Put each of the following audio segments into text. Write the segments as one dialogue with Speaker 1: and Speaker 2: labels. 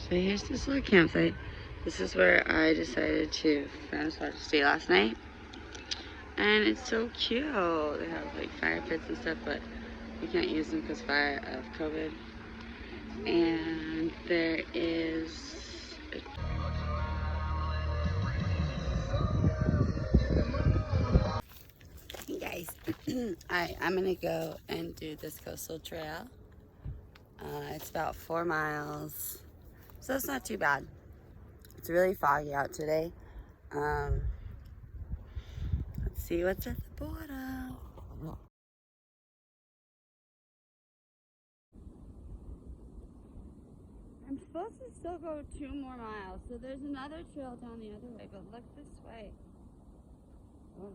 Speaker 1: So here's this little campsite. This is where I decided to stay last night. And it's so cute. They have like fire pits and stuff, but we can't use them because of COVID. And there is hey guys, I'm gonna go and do this coastal trail. It's about 4 miles, so it's not too bad. It's really foggy out today. Let's see what's at the border. I'm supposed to still go 2 more miles, so there's another trail down the other way, but look this way. Oh.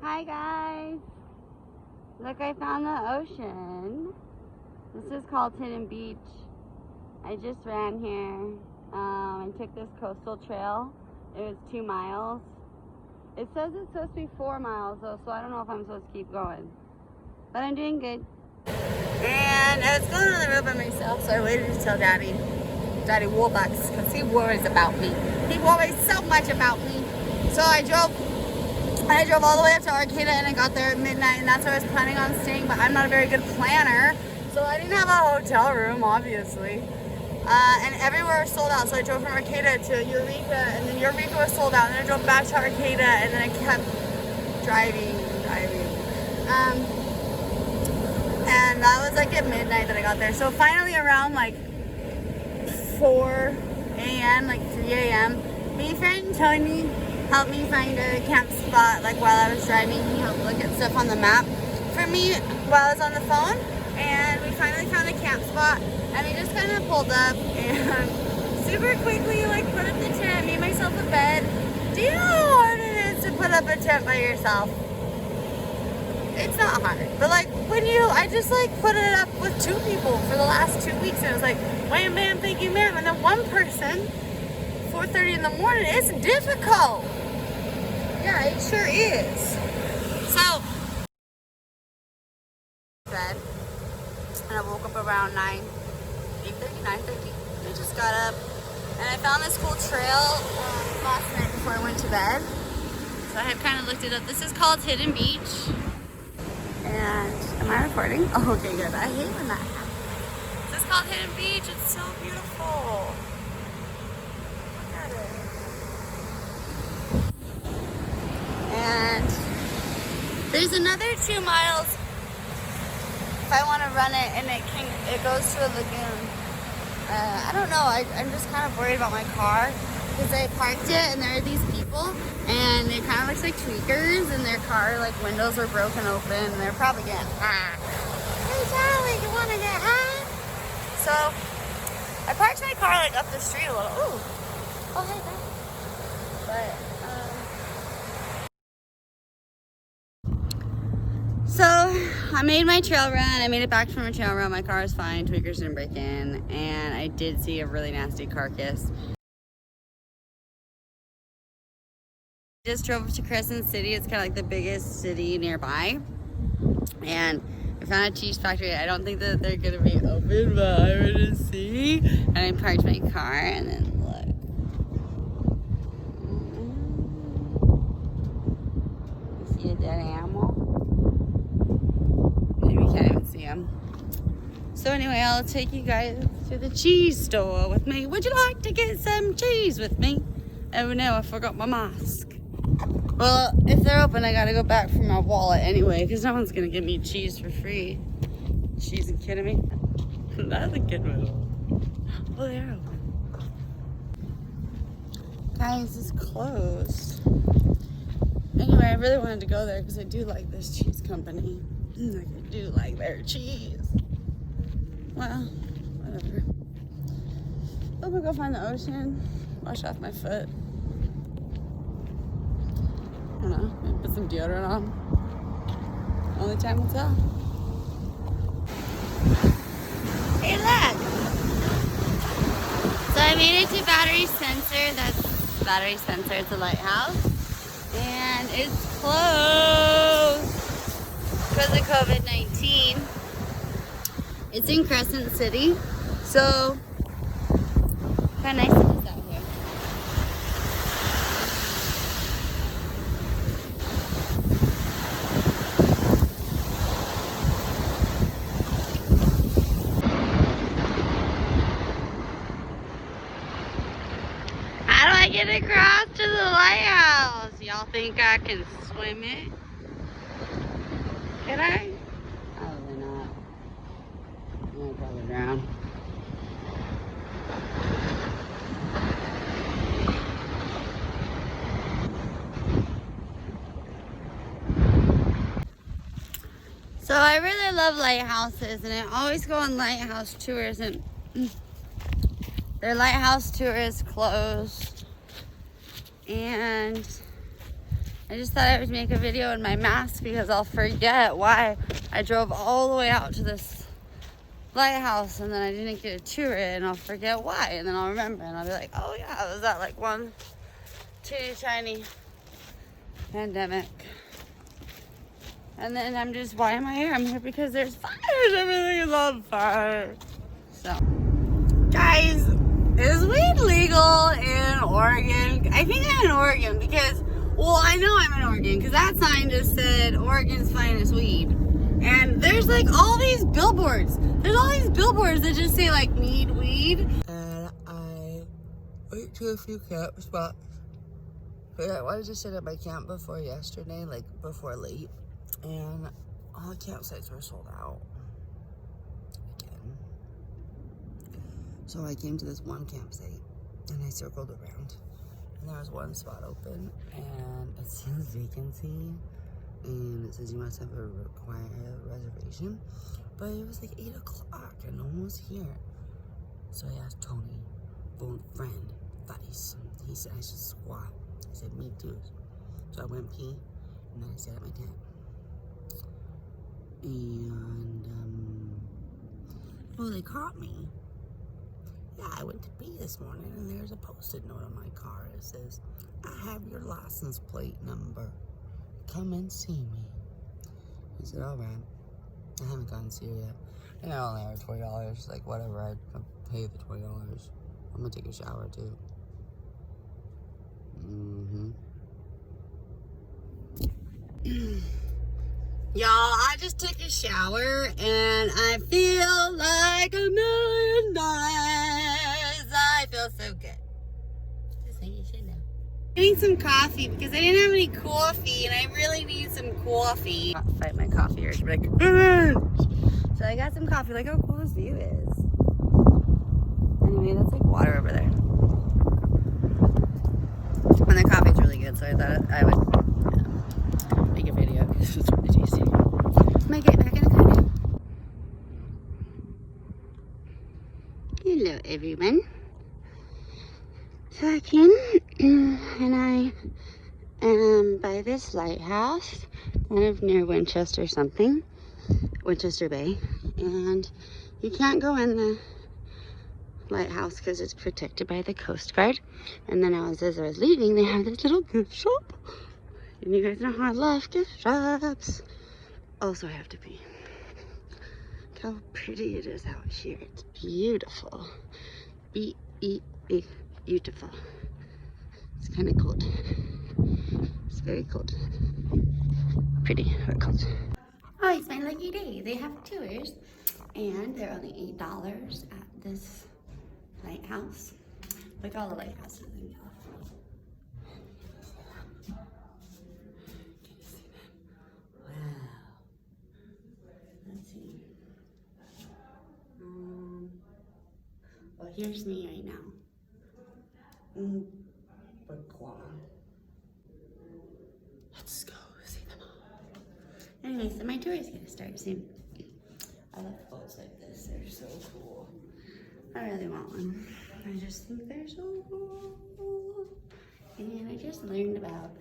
Speaker 1: Hi guys! Look, I found the ocean. This is called Hidden Beach. I just ran here and took this coastal trail. It was 2 miles. It says it's supposed to be 4 miles though, so I don't know if I'm supposed to keep going. But I'm doing good. And I was going on the road by myself, so I waited to tell Daddy Warbucks, because he worries about me. He worries so much about me. So I drove all the way up to Hecata and I got there at midnight, and that's where I was planning on staying, but I'm not a very good planner. So I didn't have a hotel room, obviously. And everywhere was sold out. So I drove from Hecata to Eureka, and then Eureka was sold out. And then I drove back to Hecata, and then I kept driving. And that was like at midnight that I got there. So finally around like 4 a.m., like 3 a.m., my friend Tony helped me find a camp spot like while I was driving. He helped look at stuff on the map for me while I was on the phone. And we finally found a camp spot, and we just kind of pulled up and super quickly like put up the tent, made myself a bed. Do you know how hard it is to put up a tent by yourself? It's not hard, but like I just like put it up with 2 people for the last 2 weeks, and it was like wham bam thank you ma'am, and then one person 4:30 in the morning. It's difficult. Yeah, it sure is. So bed, and I woke up around 9:30. I just got up and I found this cool trail last night before I went to bed. So I had kind of looked it up. This is called Hidden Beach. And am I recording? Oh, okay, good. I hate when that happens. This is called Hidden Beach. It's so beautiful. Look at it. And there's another 2 miles if I want to run it, and it goes to a lagoon. I don't know. I'm just kind of worried about my car because I parked it, and there are these people, and it kind of looks like tweakers, and their car like windows are broken open, and they're probably getting high. Hey Charlie, you want to get high? So I parked my car like up the street a little. Ooh. Oh hey there. But so I made my trail run. I made it back from a trail run. My car is fine. Tweakers didn't break in. And I did see a really nasty carcass. Just drove to Crescent City. It's kind of like the biggest city nearby. And I found a cheese factory. I don't think that they're going to be open, but I'm going to see. And I parked my car, and then look. You see a dead animal? Maybe you can't even see him. So anyway, I'll take you guys to the cheese store with me. Would you like to get some cheese with me? Oh no, I forgot my mask. Well, if they're open, I gotta go back for my wallet anyway, because no one's gonna give me cheese for free. Cheese, you kidding me? That's a good one. Oh, they're open. Guys, it's closed. Anyway, I really wanted to go there because I do like this cheese company. Like, I do like their cheese. Well, whatever. I'm gonna go find the ocean, wash off my foot. don't know, maybe put some deodorant on. Only time will tell. Hey, look! So I made it to Battery Sensor. That's Battery Sensor. It's a lighthouse. And it's closed because of COVID-19. It's in Crescent City. So, kind of nice it is out here. How do I get across to the lighthouse? Y'all think I can swim it? Can I? Probably not. I'm gonna probably drown. So I really love lighthouses, and I always go on lighthouse tours, and their lighthouse tour is closed. And I just thought I would make a video in my mask because I'll forget why I drove all the way out to this lighthouse and then I didn't get a tour and I'll forget why, and then I'll remember and I'll be like, oh yeah, it was that like one teeny tiny pandemic. And then I'm just, why am I here? I'm here because there's fires. Everything is on fire. So, guys, is weed legal in Oregon? I think I'm in Oregon because, well, I know I'm in Oregon because that sign just said Oregon's finest weed. And there's like all these billboards. There's all these billboards that just say like need weed. And I went to a few camp spots. But I wanted to sit at my camp before yesterday, like before late. And all the campsites were sold out again. So I came to this one campsite and I circled around. And there was one spot open and it says vacancy. And it says you must have a reservation. But it was like 8 o'clock and no one was here. So I asked Tony, friend, Vice. He said I should squat. I said, me too. So I went pee and then I sat at my tent. And, well, they caught me. Yeah, I went to pee this morning and there's a post-it note on my car. It says, I have your license plate number. Come and see me. I said, all right. I haven't gotten to you yet. And I only have $20. Like, whatever. I'd pay the $20. I'm gonna take a shower, too. Y'all, I just took a shower and I feel like $1 million. I feel so good. Just think you should know. Getting some coffee because I didn't have any coffee and I really need some coffee. I'll fight my coffee urge, but so I got some coffee. Look how cool this view is. Anyway, that's like water over there. And the coffee's really good, so I thought I would make a video because it's really tasty. I'm gonna get back in the car now. Hello, everyone. So I came and I am by this lighthouse, kind of near Winchester Winchester Bay, and you can't go in the lighthouse because it's protected by the Coast Guard. And then as I was leaving, they have this little gift shop, and you guys know how I love gift shops. Also, I have to pee. Look how pretty it is out here. It's beautiful. Beautiful. It's kind of cold. It's very cold. Pretty, but cold. Oh, it's my lucky day. They have tours, and they're only $8 at this lighthouse. Like all the lighthouses in California. Can you see that? Wow. Let's see. Well, here's me right now. Let's go see them all. Anyway, so my tour is gonna start soon. I love boats like this. They're so cool. I really want one. I just think they're so cool. And I just learned about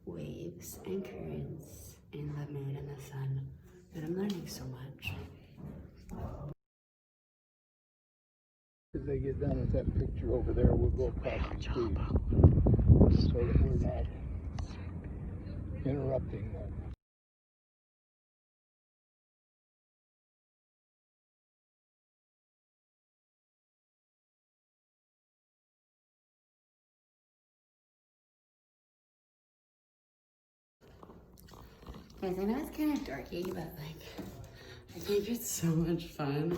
Speaker 1: waves. lakes and currents and the moon and the sun. And I'm learning so much.
Speaker 2: As they get done with that picture over there, we'll go across the street so that we're not interrupting them.
Speaker 1: Guys, I know it's kind of dorky, but like, I think it's so much fun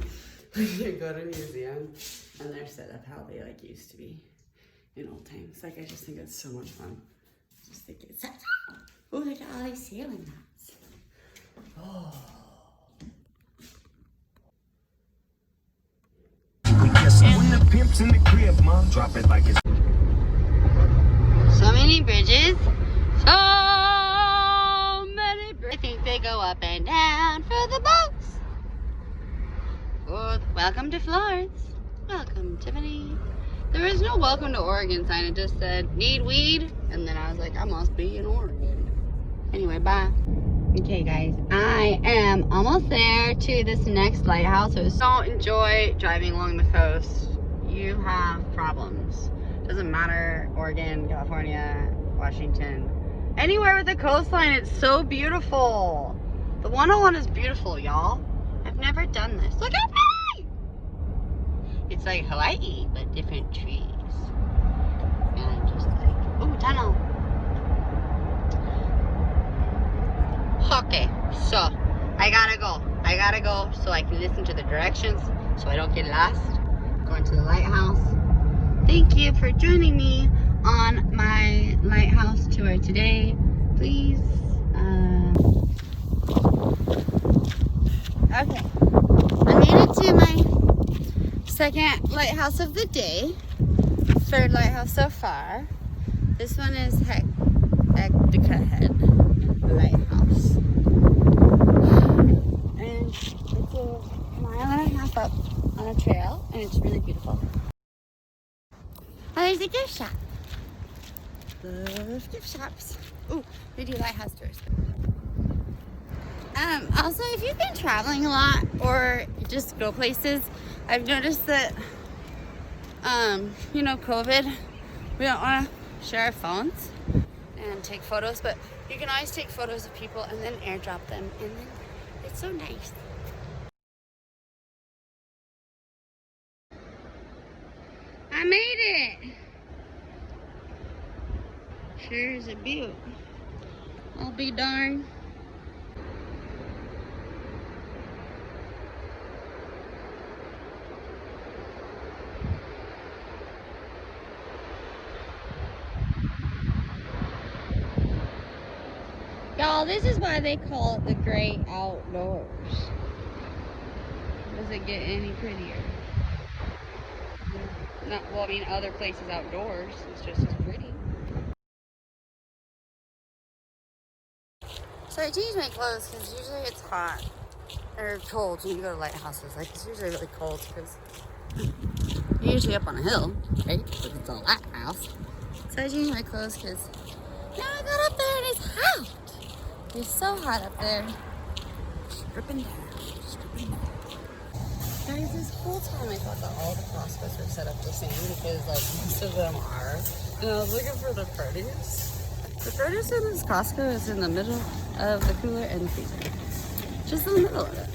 Speaker 1: when you go to museums and they're set up how they like used to be in old times. Like, I just think it's so much fun. I just think it's, oh, look at all these sailing knots. Oh. So many bridges. So many bridges. I think they go up and down for the boats. Oh, welcome to Florence. Welcome, Tiffany. There was no welcome to Oregon sign. It just said, need weed. And then I was like, I must be in Oregon. Anyway, bye. Okay, guys. I am almost there to this next lighthouse. So don't enjoy driving along the coast. You have problems. Doesn't matter, Oregon, California, Washington. Anywhere with a coastline, it's so beautiful. The 101 is beautiful, y'all. I've never done this. Look at me! It's like Hawaii, but different trees. And I'm just like, ooh, tunnel. Okay, so I gotta go. I gotta go so I can listen to the directions so I don't get lost. Going to the lighthouse. Thank you for joining me on my lighthouse tour today. Please, okay. I made it to my second lighthouse of the day. Third lighthouse so far. This one is Hecata Lighthouse. And it's a mile and a half up on a trail, and it's really beautiful. Oh, there's a gift shop. Love gift shops. Ooh, we do lighthouse tours. Also, if you've been traveling a lot or just go places, I've noticed that, you know, COVID, we don't want to share our phones and take photos, but you can always take photos of people and then airdrop them, and then it's so nice. I made it! Sure is a beaut. I'll be darned. Y'all, this is why they call it the great outdoors. Does it get any prettier? Not, well, I mean, other places outdoors, it's just as pretty. So I changed my clothes because usually it's hot or cold when you go to lighthouses. Like, it's usually really cold because you're usually up on a hill, right? Because it's a lighthouse. So I changed my clothes because now I got up there and it's hot. It's so hot up there. Stripping down. Guys, this whole time I thought that all the Costco's were set up the same because, like, most of them are. And I was looking for the produce. The produce in this Costco is in the middle of the cooler and the freezer. Just in the middle of it.